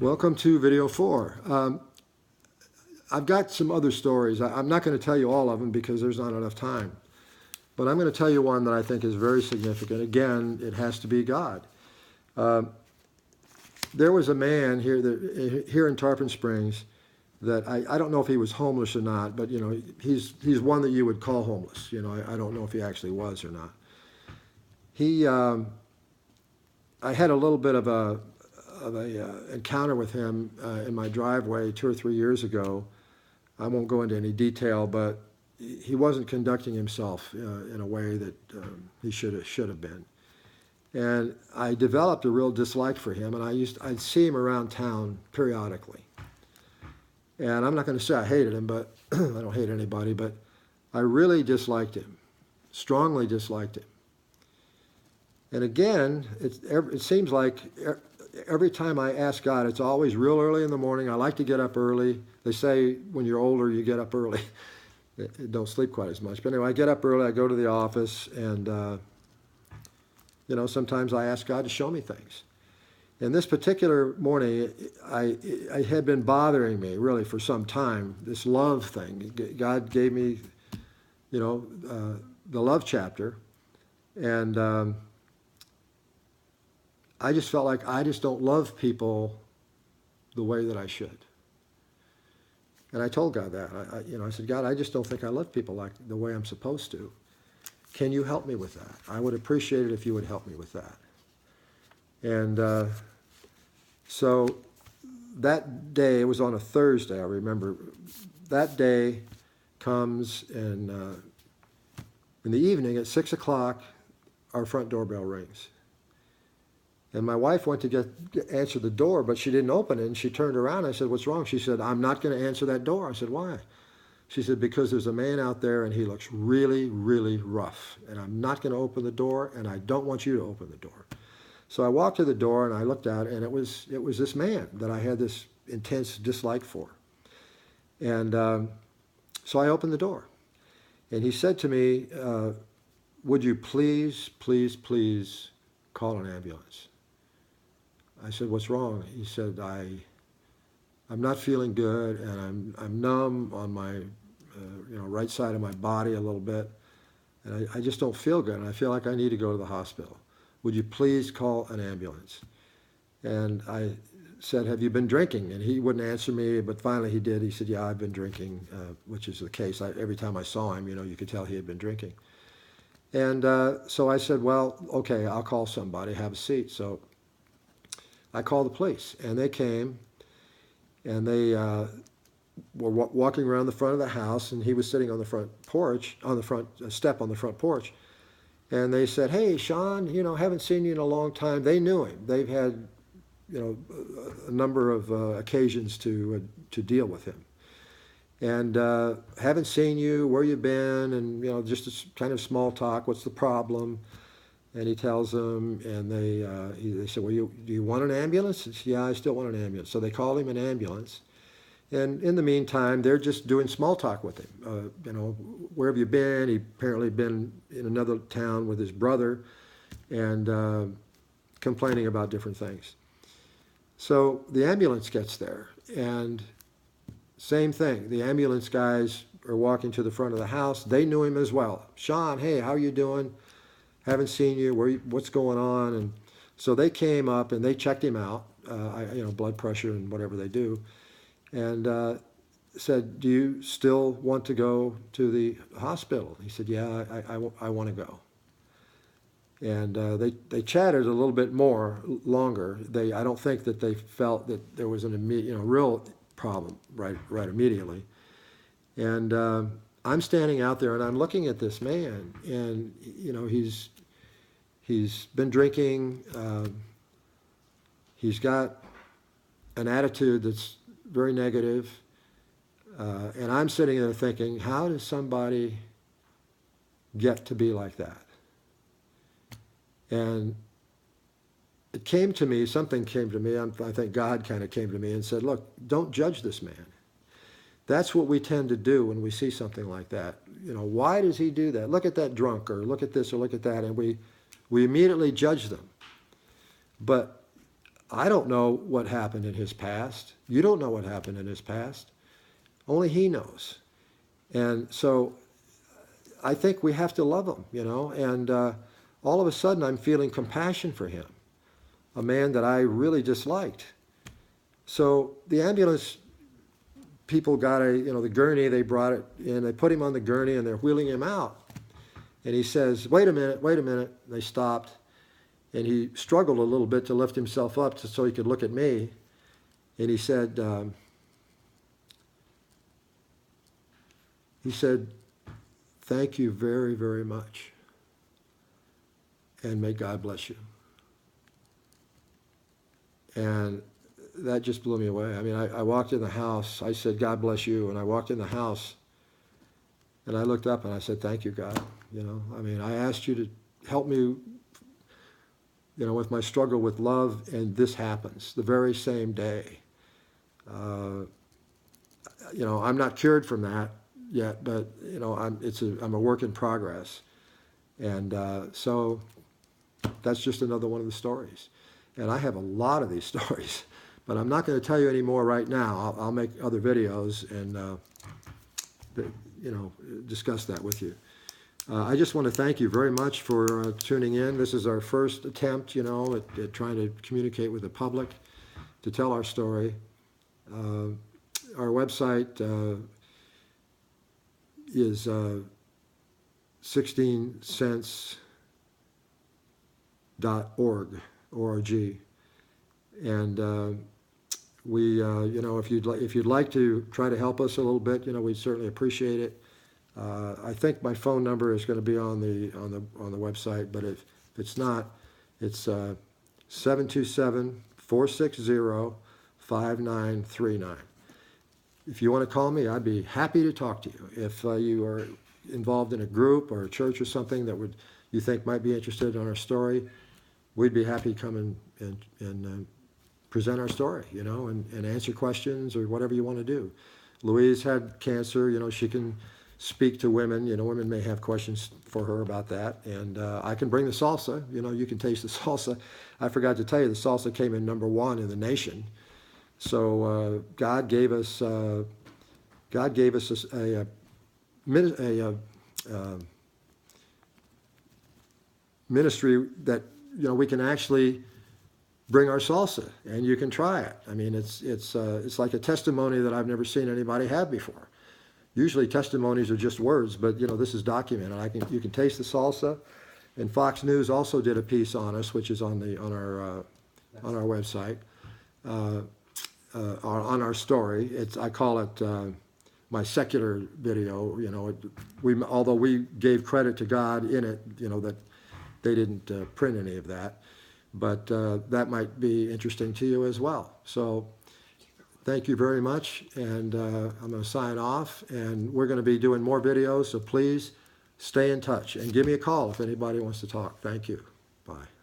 Welcome to video 4. I've got some other stories. I'm not going to tell you all of them because there's not enough time. But I'm going to tell you one that I think is very significant. Again, it has to be God. There was a man here in Tarpon Springs that I don't know if he was homeless or not, but he's one that you would call homeless. I don't know if he actually was or not. I had a little bit of a encounter with him in my driveway 2 or 3 years ago. I won't go into any detail, but he wasn't conducting himself in a way that he should have been. And I developed a real dislike for him, and I'd see him around town periodically. And I'm not going to say I hated him, but I don't hate anybody, but I really disliked him, strongly disliked him. And again, it seems like every time I ask God, it's always real early in the morning. I like to get up early. They say when you're older, you get up early. Don't sleep quite as much. But anyway, I get up early. I go to the office, and sometimes I ask God to show me things. And this particular morning, I had been bothering me really for some time. This love thing. God gave me, the love chapter, and I just felt like I just don't love people the way that I should. And I told God that. I said, God, I just don't think I love people like the way I'm supposed to. Can you help me with that? I would appreciate it if you would help me with that. And so that day, it was on a Thursday, I remember. That day comes, and in the evening at 6 o'clock, our front doorbell rings. And my wife went to answer the door, but she didn't open it. And she turned around. I said, what's wrong? She said, I'm not going to answer that door. I said, why? She said, because there's a man out there and he looks really, really rough. And I'm not going to open the door, and I don't want you to open the door. So I walked to the door and I looked out, and it was this man that I had this intense dislike for. And so I opened the door. And he said to me, would you please, please, please call an ambulance? I said, what's wrong? He said, I'm not feeling good, and I'm numb on my right side of my body a little bit, and I just don't feel good, and I feel like I need to go to the hospital. Would you please call an ambulance? And I said, have you been drinking? And he wouldn't answer me, but finally he did. He said, yeah, I've been drinking, which is the case. Every time I saw him, you could tell he had been drinking. And so I said, well, okay, I'll call somebody, have a seat. So I called the police, and they came, and they were walking around the front of the house, and he was sitting on the front porch, on the front step on the front porch. And they said, hey, Sean, haven't seen you in a long time. They knew him. They've had, a number of occasions to deal with him. And haven't seen you, where you been, and, just a kind of small talk. What's the problem? And he tells them, and they said, well, do you want an ambulance? He said, yeah, I still want an ambulance. So they called him an ambulance. And in the meantime, they're just doing small talk with him. Where have you been? He apparently been in another town with his brother, and complaining about different things. So the ambulance gets there, and same thing. The ambulance guys are walking to the front of the house. They knew him as well. Sean, hey, how are you doing? Haven't seen you. What's going on? And so they came up and they checked him out. Blood pressure and whatever they do, and said, "Do you still want to go to the hospital?" He said, "Yeah, I want to go." And they chatted a little bit longer. I don't think that they felt that there was an immediate, real problem right immediately. And I'm standing out there and I'm looking at this man, and he's been drinking. He's got an attitude that's very negative, and I'm sitting there thinking, how does somebody get to be like that? And it came to me, something came to me, I think God kind of came to me and said, look, don't judge this man. That's what we tend to do when we see something like that. Why does he do that? Look at that drunk, or look at this, or look at that, and we immediately judge them. But I don't know what happened in his past. You don't know what happened in his past. Only he knows. And so I think we have to love him, and all of a sudden I'm feeling compassion for him, a man that I really disliked. So the ambulance people got the gurney, they brought it in, they put him on the gurney and they're wheeling him out. And he says, wait a minute, wait a minute. They stopped. And he struggled a little bit to lift himself up so he could look at me. And he said, thank you very, very much. And may God bless you. And that just blew me away. I mean, I walked in the house. I said, God bless you. And I walked in the house. And I looked up and I said, thank you, God. I mean, I asked you to help me, with my struggle with love, and this happens the very same day. I'm not cured from that yet, but, I'm a work in progress. And so that's just another one of the stories. And I have a lot of these stories, but I'm not going to tell you any more right now. I'll make other videos and, discuss that with you. I just want to thank you very much for tuning in. This is our first attempt, at trying to communicate with the public, to tell our story. Our website is 16cents.org, O-R-G. And if you'd like to try to help us a little bit, we'd certainly appreciate it. I think my phone number is going to be on the website, but if it's not, it's 727-460-5939. If you want to call me, I'd be happy to talk to you. If you are involved in a group or a church or something that you think might be interested in our story, we'd be happy to come and present our story, and answer questions or whatever you want to do. Louise had cancer, she can speak to women. Women may have questions for her about that. And I can bring the salsa. You can taste the salsa. I forgot to tell you, the salsa came in #1 in the nation. So God gave us a ministry that we can actually bring our salsa, and you can try it. I mean, it's like a testimony that I've never seen anybody have before. Usually testimonies are just words, but this is documented. You can taste the salsa, and Fox News also did a piece on us, which is on our website, on our story. I call it my secular video. Although we gave credit to God in it, that they didn't print any of that, but that might be interesting to you as well. So thank you very much, and I'm going to sign off, and we're going to be doing more videos, so please stay in touch and give me a call if anybody wants to talk. Thank you. Bye.